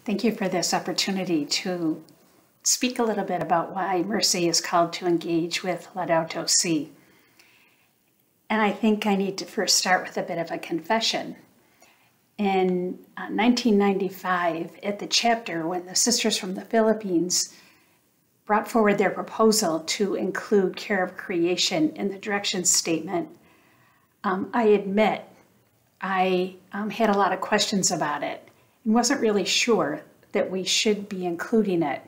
Thank you for this opportunity to speak a little bit about why Mercy is called to engage with Laudato Si. And I think I need to first start with a bit of a confession. In 1995, at the chapter, when the sisters from the Philippines brought forward their proposal to include care of creation in the direction statement, I admit I had a lot of questions about it and wasn't really sure that we should be including it.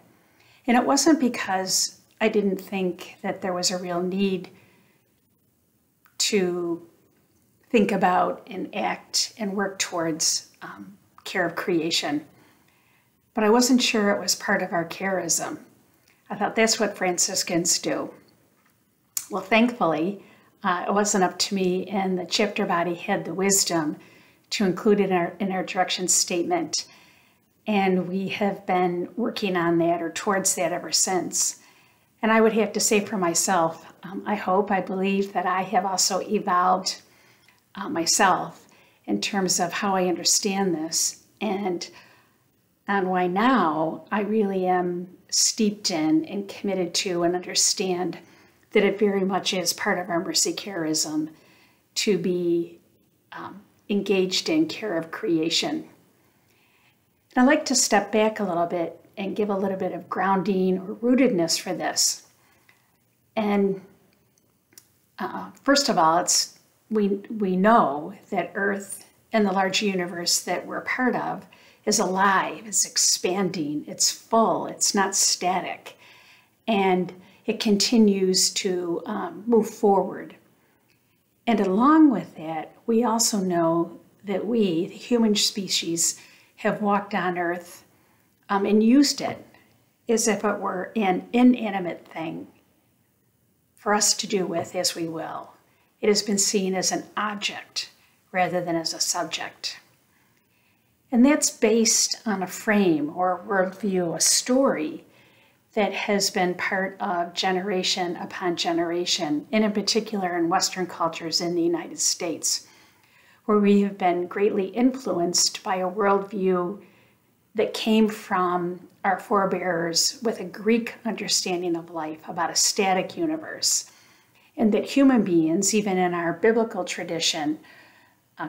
And it wasn't because I didn't think that there was a real need to think about and act and work towards care of creation. But I wasn't sure it was part of our charism. I thought that's what Franciscans do. Well, thankfully, it wasn't up to me, and the chapter body had the wisdom to include it in our direction statement. And we have been working on that or towards that ever since. And I would have to say for myself, I believe that I have also evolved myself in terms of how I understand this and why now I really am steeped in and committed to and understand that it very much is part of our mercy charism to be engaged in care of creation. And I'd like to step back a little bit and give a little bit of grounding or rootedness for this. And first of all, we know that Earth and the large universe that we're part of is alive, it's expanding, it's full, it's not static, and it continues to move forward. And along with that, we also know that we, the human species, have walked on Earth and used it as if it were an inanimate thing for us to do with as we will. It has been seen as an object rather than as a subject. And that's based on a frame or a worldview, a story that has been part of generation upon generation, and in particular in Western cultures in the United States, where we have been greatly influenced by a worldview that came from our forebears with a Greek understanding of life about a static universe, and that human beings, even in our biblical tradition,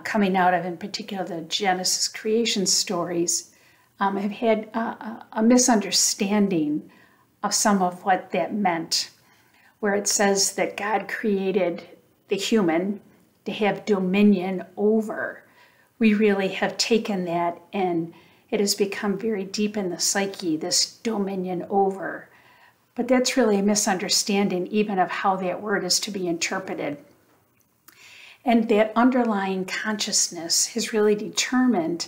coming out of, in particular, the Genesis creation stories, have had a misunderstanding of some of what that meant, where it says that God created the human to have dominion over. We really have taken that and it has become very deep in the psyche, this dominion over. But that's really a misunderstanding even of how that word is to be interpreted. And that underlying consciousness has really determined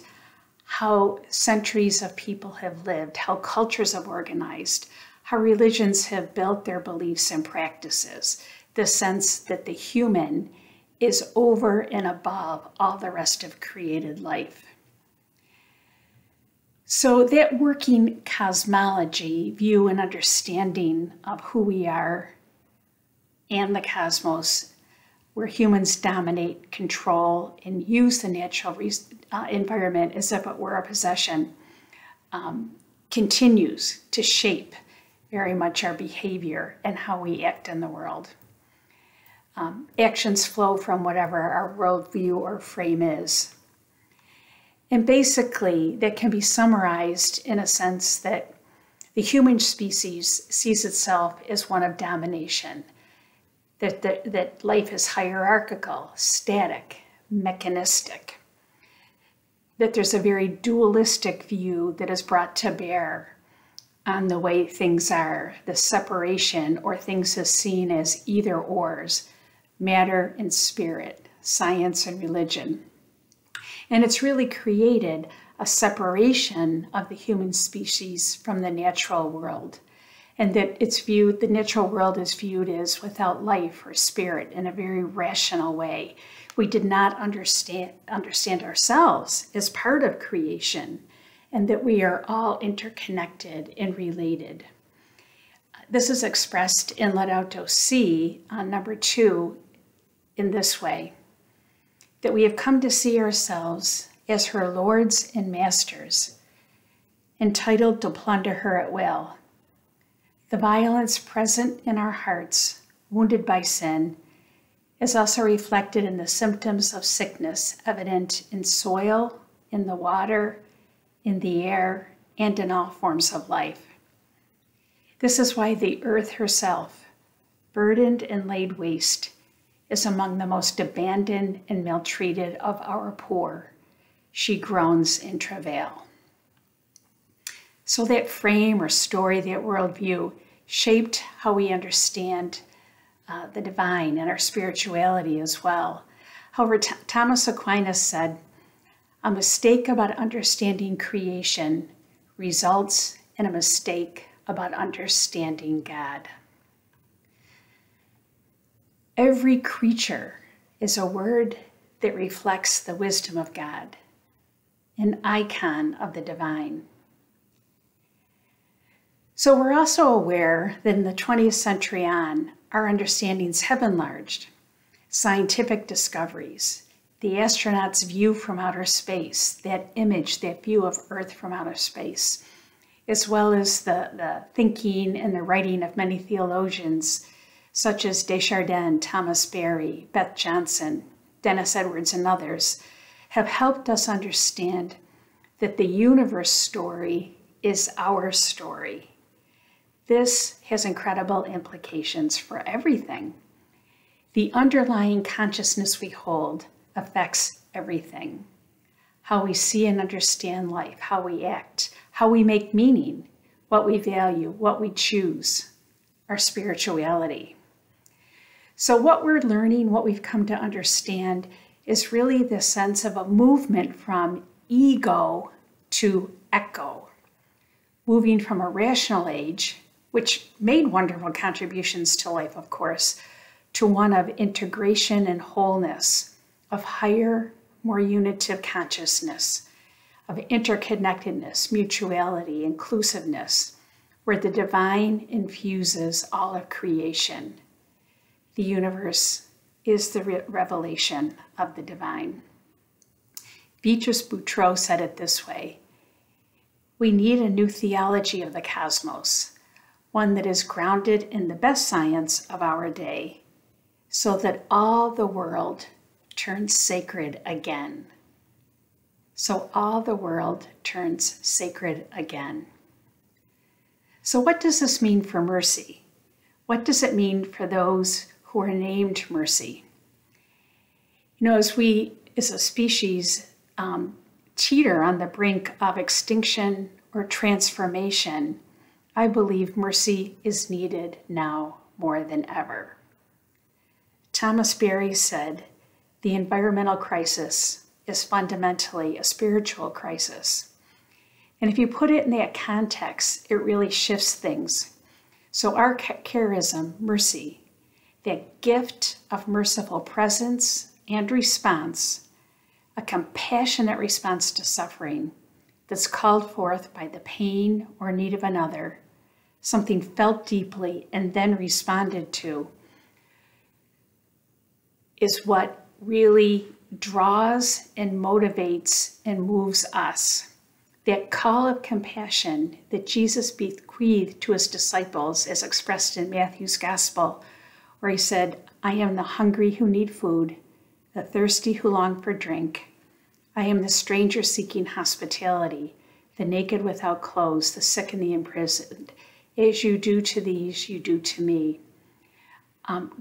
how centuries of people have lived, how cultures have organized, how religions have built their beliefs and practices, the sense that the human is over and above all the rest of created life. So that working cosmology, view and understanding of who we are and the cosmos, where humans dominate, control, and use the natural environment as if it were a possession, continues to shape very much our behavior and how we act in the world. Actions flow from whatever our worldview or frame is. And basically, that can be summarized in a sense that the human species sees itself as one of domination, that life is hierarchical, static, mechanistic, that there's a very dualistic view that is brought to bear on the way things are, the separation or things as seen as either ors, matter and spirit, science and religion. And it's really created a separation of the human species from the natural world. And that it's viewed, the natural world is viewed as without life or spirit in a very rational way. We did not understand ourselves as part of creation and that we are all interconnected and related. This is expressed in Laudato Si, number 2, in this way, that we have come to see ourselves as her lords and masters, entitled to plunder her at will. The violence present in our hearts, wounded by sin, is also reflected in the symptoms of sickness evident in soil, in the water, in the air, and in all forms of life. This is why the earth herself, burdened and laid waste, is among the most abandoned and maltreated of our poor. She groans in travail. So that frame or story, that worldview, shaped how we understand the divine and our spirituality as well. However, Thomas Aquinas said, a mistake about understanding creation results in a mistake about understanding God. Every creature is a word that reflects the wisdom of God, an icon of the divine. So we're also aware that in the 20th century on, our understandings have enlarged. Scientific discoveries, the astronauts' view from outer space, that image, that view of Earth from outer space, as well as the thinking and the writing of many theologians, such as Desjardins, Thomas Berry, Beth Johnson, Dennis Edwards, and others, have helped us understand that the universe story is our story. This has incredible implications for everything. The underlying consciousness we hold affects everything. How we see and understand life, how we act, how we make meaning, what we value, what we choose, our spirituality. So what we're learning, what we've come to understand, is really the sense of a movement from ego to echo, moving from a rational age, which made wonderful contributions to life, of course, to one of integration and wholeness, of higher, more unitive consciousness, of interconnectedness, mutuality, inclusiveness, where the divine infuses all of creation. The universe is the revelation of the divine. Beatrice Boutros said it this way: we need a new theology of the cosmos, one that is grounded in the best science of our day, so that all the world turns sacred again. So all the world turns sacred again. So what does this mean for mercy? What does it mean for those who are named mercy? You know, as we, as a species, teeter on the brink of extinction or transformation, I believe mercy is needed now more than ever. Thomas Berry said, the environmental crisis is fundamentally a spiritual crisis. And if you put it in that context, it really shifts things. So our charism, mercy, that gift of merciful presence and response, a compassionate response to suffering that's called forth by the pain or need of another, something felt deeply and then responded to, is what really draws and motivates and moves us. That call of compassion that Jesus bequeathed to his disciples, as expressed in Matthew's gospel, where he said, I am the hungry who need food, the thirsty who long for drink. I am the stranger seeking hospitality, the naked without clothes, the sick and the imprisoned. As you do to these, you do to me.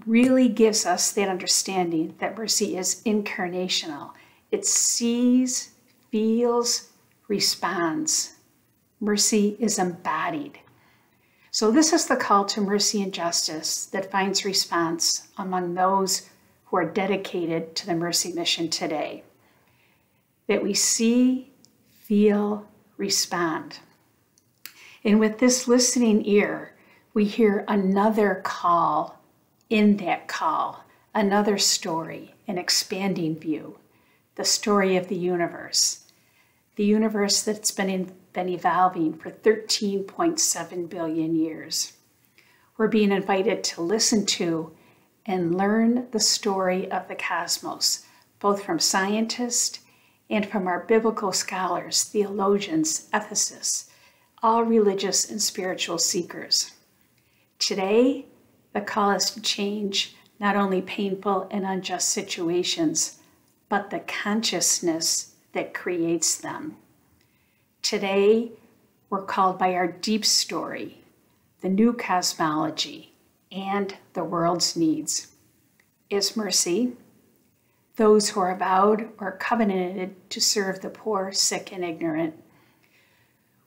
Really gives us that understanding that mercy is incarnational. It sees, feels, responds. Mercy is embodied. So this is the call to mercy and justice that finds response among those who are dedicated to the mercy mission today. That we see, feel, respond. And with this listening ear, we hear another call in that call, another story, an expanding view, the story of the universe that's been evolving for 13.7 billion years. We're being invited to listen to and learn the story of the cosmos, both from scientists and from our biblical scholars, theologians, ethicists, all religious and spiritual seekers. Today, the call is to change not only painful and unjust situations, but the consciousness that creates them. Today, we're called by our deep story, the new cosmology, and the world's needs. Is mercy, those who are vowed or covenanted to serve the poor, sick, and ignorant.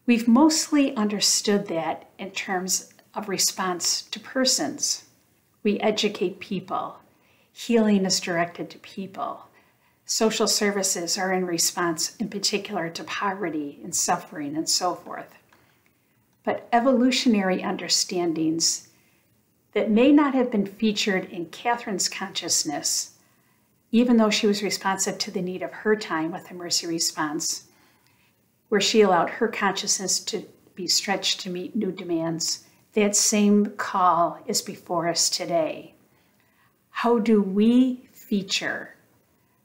We've mostly understood that in terms of response to persons. We educate people. Healing is directed to people. Social services are in response in particular to poverty and suffering and so forth. But evolutionary understandings that may not have been featured in Catherine's consciousness, even though she was responsive to the need of her time with the mercy response, where she allowed her consciousness to be stretched to meet new demands, that same call is before us today. How do we feature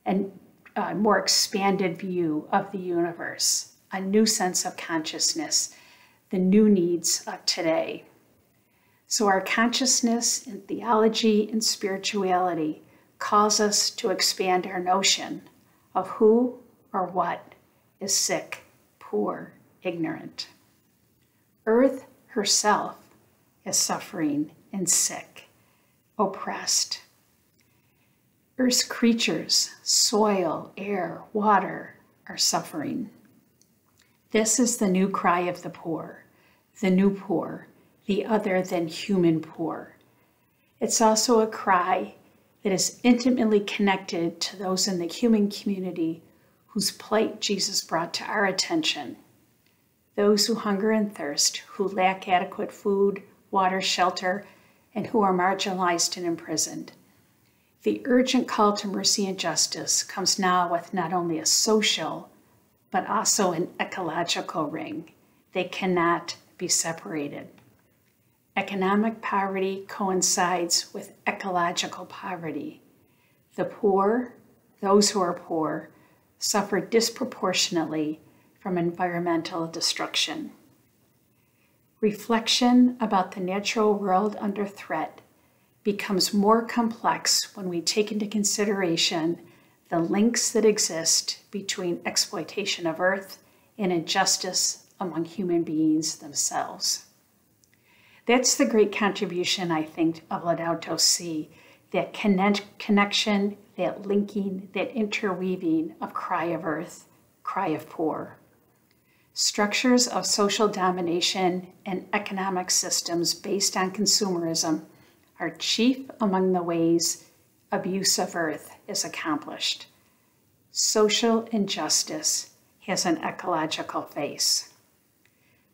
a more expanded view of the universe, a new sense of consciousness, the new needs of today? So our consciousness in theology and spirituality calls us to expand our notion of who or what is sick, poor, ignorant. Earth herself is suffering and sick, oppressed. Earth's creatures, soil, air, water, are suffering. This is the new cry of the poor, the new poor, the other than human poor. It's also a cry that is intimately connected to those in the human community whose plight Jesus brought to our attention. Those who hunger and thirst, who lack adequate food, water, shelter, and who are marginalized and imprisoned. The urgent call to mercy and justice comes now with not only a social, but also an ecological ring. They cannot be separated. Economic poverty coincides with ecological poverty. The poor, those who are poor, suffer disproportionately from environmental destruction. Reflection about the natural world under threat becomes more complex when we take into consideration the links that exist between exploitation of Earth and injustice among human beings themselves. That's the great contribution, I think, of Laudato Si, that connection, that linking, that interweaving of cry of earth, cry of poor. Structures of social domination and economic systems based on consumerism are chief among the ways abuse of earth is accomplished. Social injustice has an ecological face.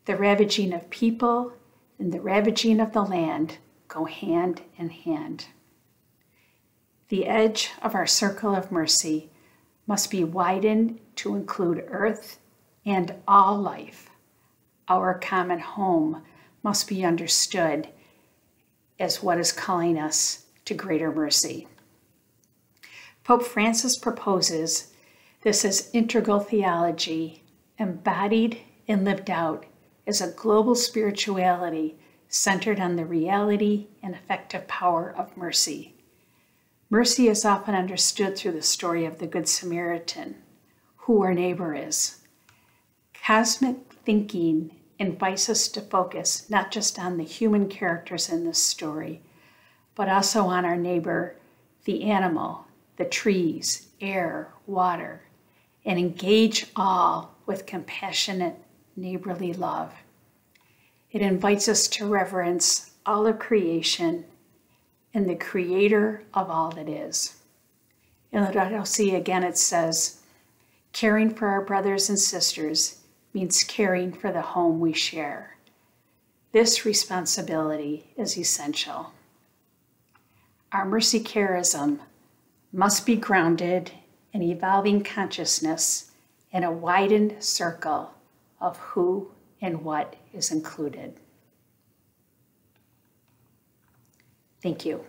The ravaging of people and the ravaging of the land go hand in hand. The edge of our circle of mercy must be widened to include earth and all life. Our common home must be understood as what is calling us to greater mercy. Pope Francis proposes this as integral theology, embodied and lived out as a global spirituality centered on the reality and effective power of mercy. Mercy is often understood through the story of the Good Samaritan, who our neighbor is. Cosmic thinking invites us to focus not just on the human characters in this story, but also on our neighbor, the animal, the trees, air, water, and engage all with compassionate, neighborly love. It invites us to reverence all of creation and the creator of all that is. In Laudato Si, again, it says, caring for our brothers and sisters means caring for the home we share. This responsibility is essential. Our mercy charism must be grounded in evolving consciousness in a widened circle of who and what is included. Thank you.